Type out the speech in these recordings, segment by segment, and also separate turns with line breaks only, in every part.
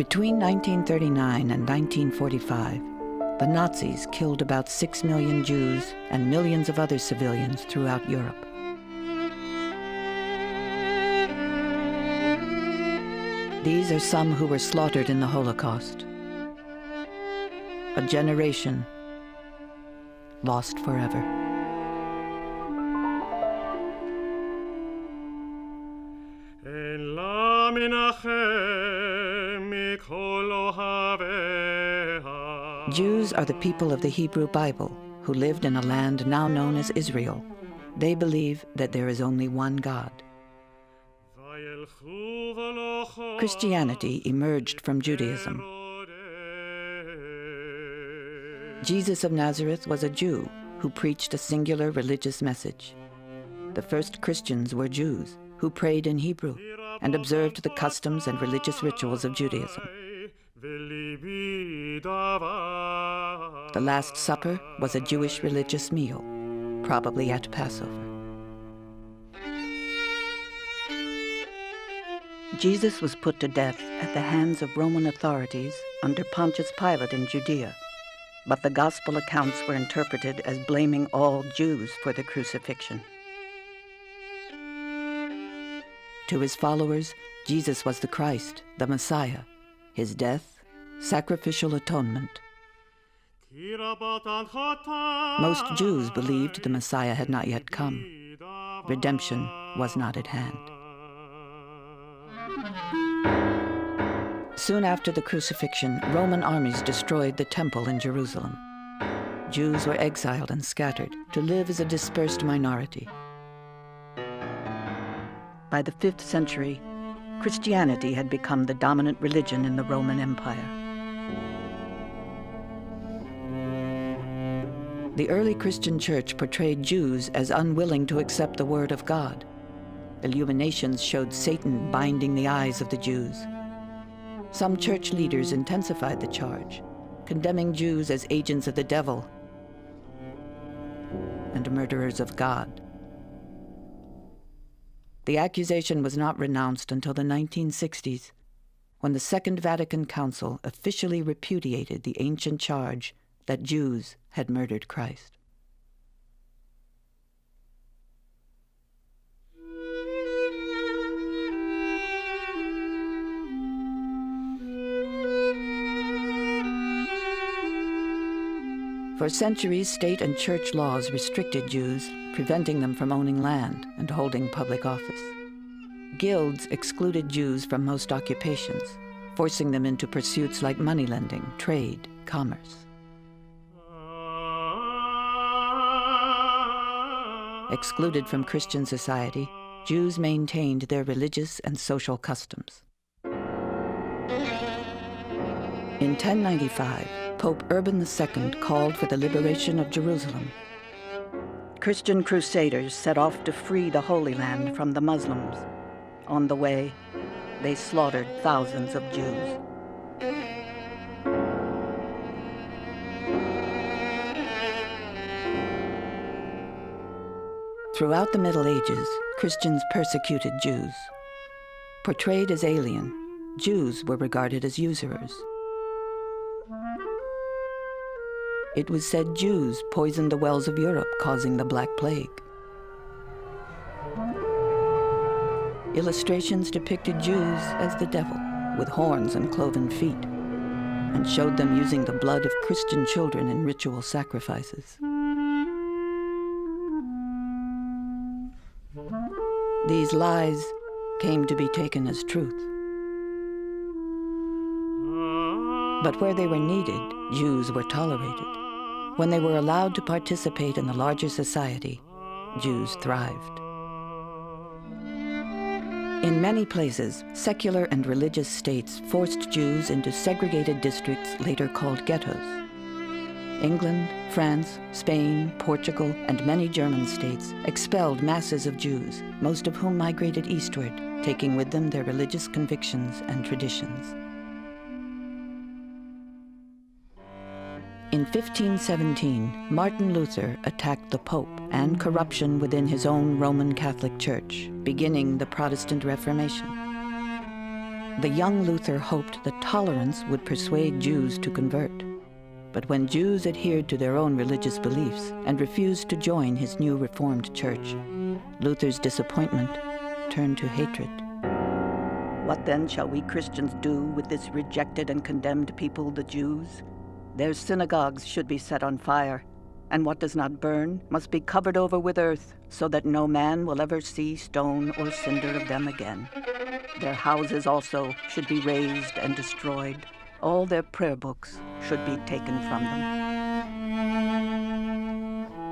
Between 1939 and 1945, the Nazis killed about 6 million Jews and millions of other civilians throughout Europe. These are some who were slaughtered in the Holocaust. A generation lost forever. Jews are the people of the Hebrew Bible who lived in a land now known as Israel. They believe that there is only one God. Christianity emerged from Judaism. Jesus of Nazareth was a Jew who preached a singular religious message. The first Christians were Jews who prayed in Hebrew and observed the customs and religious rituals of Judaism. The Last Supper was a Jewish religious meal, probably at Passover. Jesus was put to death at the hands of Roman authorities under Pontius Pilate in Judea, but the gospel accounts were interpreted as blaming all Jews for the crucifixion. To his followers, Jesus was the Christ, the Messiah. His death, sacrificial atonement. Most Jews believed the Messiah had not yet come. Redemption was not at hand. Soon after the crucifixion, Roman armies destroyed the temple in Jerusalem. Jews were exiled and scattered to live as a dispersed minority. By the 5th century, Christianity had become the dominant religion in the Roman Empire. The early Christian church portrayed Jews as unwilling to accept the word of God. Illuminations showed Satan binding the eyes of the Jews. Some church leaders intensified the charge, condemning Jews as agents of the devil and murderers of God. The accusation was not renounced until the 1960s, when the Second Vatican Council officially repudiated the ancient charge that Jews had murdered Christ. For centuries, state and church laws restricted Jews, preventing them from owning land and holding public office. Guilds excluded Jews from most occupations, forcing them into pursuits like moneylending, trade, commerce. Excluded from Christian society, Jews maintained their religious and social customs. In 1095, Pope Urban II called for the liberation of Jerusalem. Christian crusaders set off to free the Holy Land from the Muslims. On the way, they slaughtered thousands of Jews. Throughout the Middle Ages, Christians persecuted Jews. Portrayed as alien, Jews were regarded as usurers. It was said Jews poisoned the wells of Europe, causing the Black Plague. Illustrations depicted Jews as the devil, with horns and cloven feet, and showed them using the blood of Christian children in ritual sacrifices. These lies came to be taken as truth. But where they were needed, Jews were tolerated. When they were allowed to participate in the larger society, Jews thrived. In many places, secular and religious states forced Jews into segregated districts later called ghettos. England, France, Spain, Portugal, and many German states expelled masses of Jews, most of whom migrated eastward, taking with them their religious convictions and traditions. In 1517, Martin Luther attacked the Pope and corruption within his own Roman Catholic Church, beginning the Protestant Reformation. The young Luther hoped that tolerance would persuade Jews to convert. But when Jews adhered to their own religious beliefs and refused to join his new Reformed church, Luther's disappointment turned to hatred. What then shall we Christians do with this rejected and condemned people, the Jews? Their synagogues should be set on fire, and what does not burn must be covered over with earth, so that no man will ever see stone or cinder of them again. Their houses also should be razed and destroyed. All their prayer books should be taken from them.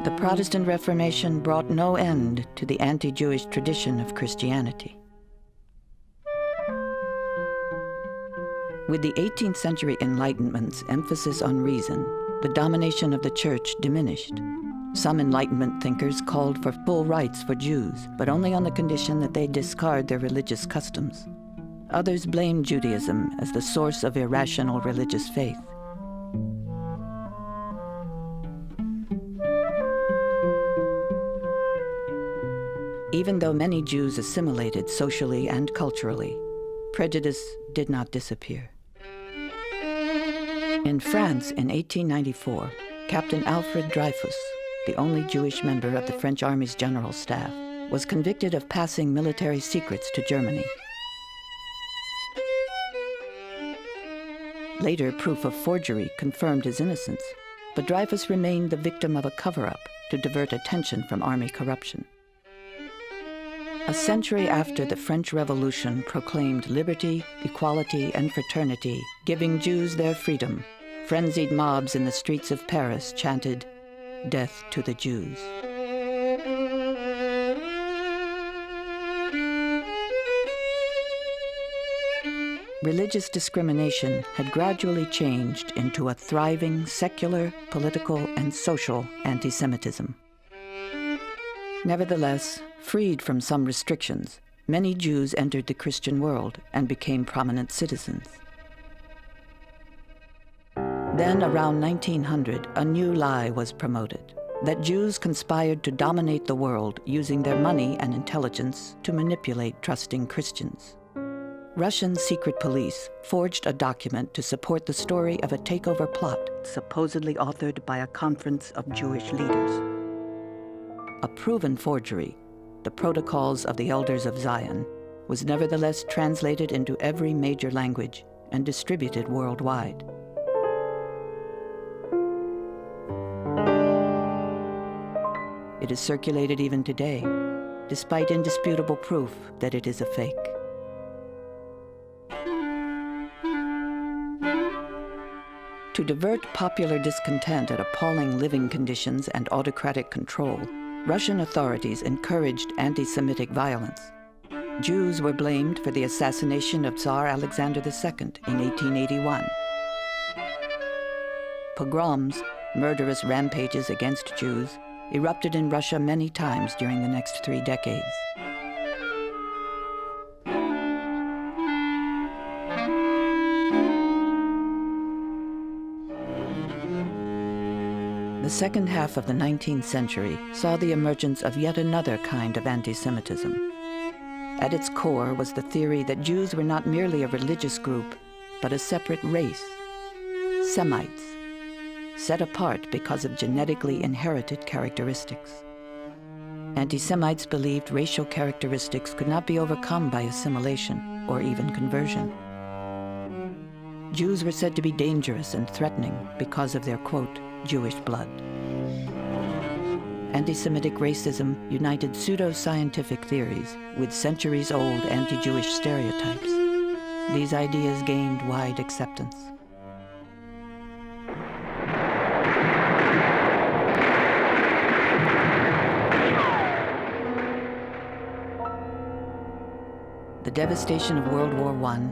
The Protestant Reformation brought no end to the anti-Jewish tradition of Christianity. With the 18th century Enlightenment's emphasis on reason, the domination of the Church diminished. Some Enlightenment thinkers called for full rights for Jews, but only on the condition that they discard their religious customs. Others blamed Judaism as the source of irrational religious faith. Even though many Jews assimilated socially and culturally, prejudice did not disappear. In France in 1894, Captain Alfred Dreyfus, the only Jewish member of the French Army's general staff, was convicted of passing military secrets to Germany. Later, proof of forgery confirmed his innocence, but Dreyfus remained the victim of a cover-up to divert attention from army corruption. A century after the French Revolution proclaimed liberty, equality, and fraternity, giving Jews their freedom, frenzied mobs in the streets of Paris chanted, "Death to the Jews." Religious discrimination had gradually changed into a thriving secular, political, and social anti-Semitism. Nevertheless, freed from some restrictions, many Jews entered the Christian world and became prominent citizens. Then, around 1900, a new lie was promoted, that Jews conspired to dominate the world using their money and intelligence to manipulate trusting Christians. Russian secret police forged a document to support the story of a takeover plot supposedly authored by a conference of Jewish leaders. A proven forgery, the Protocols of the Elders of Zion, was nevertheless translated into every major language and distributed worldwide. It is circulated even today, despite indisputable proof that it is a fake. To divert popular discontent at appalling living conditions and autocratic control, Russian authorities encouraged anti-Semitic violence. Jews were blamed for the assassination of Tsar Alexander II in 1881. Pogroms, murderous rampages against Jews, erupted in Russia many times during the next 3 decades. The second half of the 19th century saw the emergence of yet another kind of anti-Semitism. At its core was the theory that Jews were not merely a religious group, but a separate race, Semites, set apart because of genetically inherited characteristics. Anti-Semites believed racial characteristics could not be overcome by assimilation or even conversion. Jews were said to be dangerous and threatening because of their, quote, Jewish blood. Anti-Semitic racism united pseudo-scientific theories with centuries-old anti-Jewish stereotypes. These ideas gained wide acceptance. The devastation of World War I,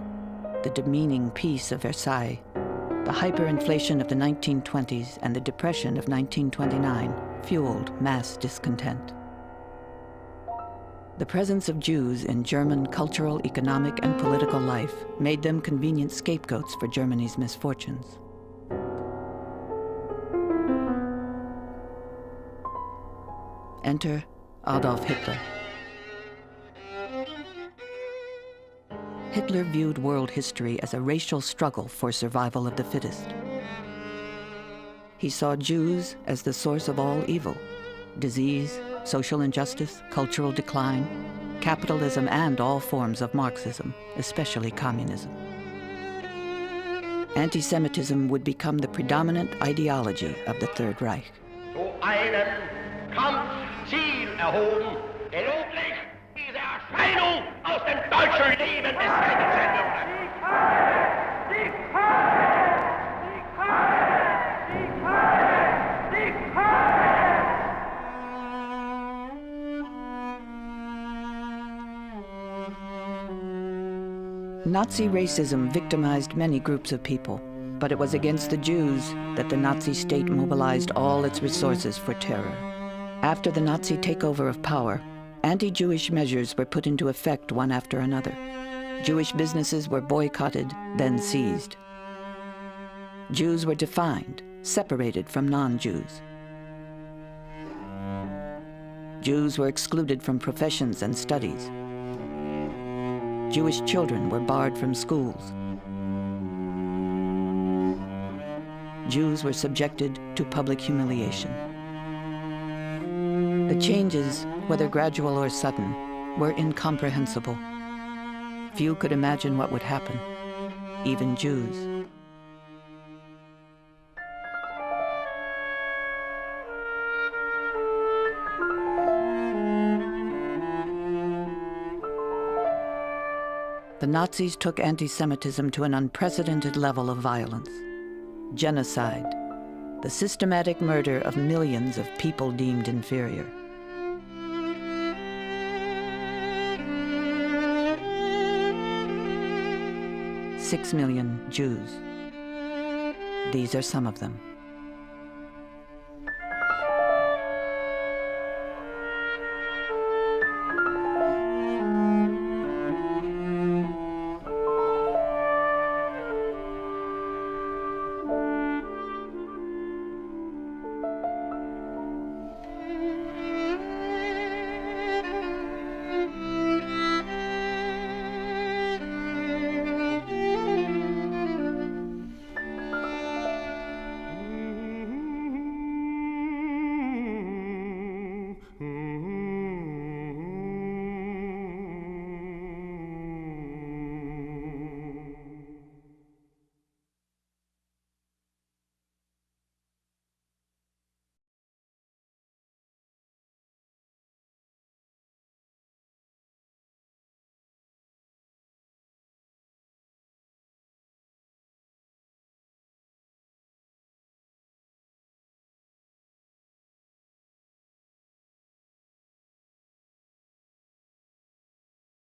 the demeaning peace of Versailles, the hyperinflation of the 1920s and the Depression of 1929 fueled mass discontent. The presence of Jews in German cultural, economic, and political life made them convenient scapegoats for Germany's misfortunes. Enter Adolf Hitler. Hitler viewed world history as a racial struggle for survival of the fittest. He saw Jews as the source of all evil: disease, social injustice, cultural decline, capitalism, and all forms of Marxism, especially communism. Anti-Semitism would become the predominant ideology of the Third Reich.
Zu einem Kampfziel erhoben, geloblich diese Erscheinung aus dem deutschen Leben des
Nazi racism victimized many groups of people, but it was against the Jews that the Nazi state mobilized all its resources for terror. After the Nazi takeover of power, anti-Jewish measures were put into effect one after another. Jewish businesses were boycotted, then seized. Jews were defined, separated from non-Jews. Jews were excluded from professions and studies. Jewish children were barred from schools. Jews were subjected to public humiliation. The changes, whether gradual or sudden, were incomprehensible. Few could imagine what would happen, even Jews. The Nazis took anti-Semitism to an unprecedented level of violence. Genocide, the systematic murder of millions of people deemed inferior. "6 million Jews. These are some of them.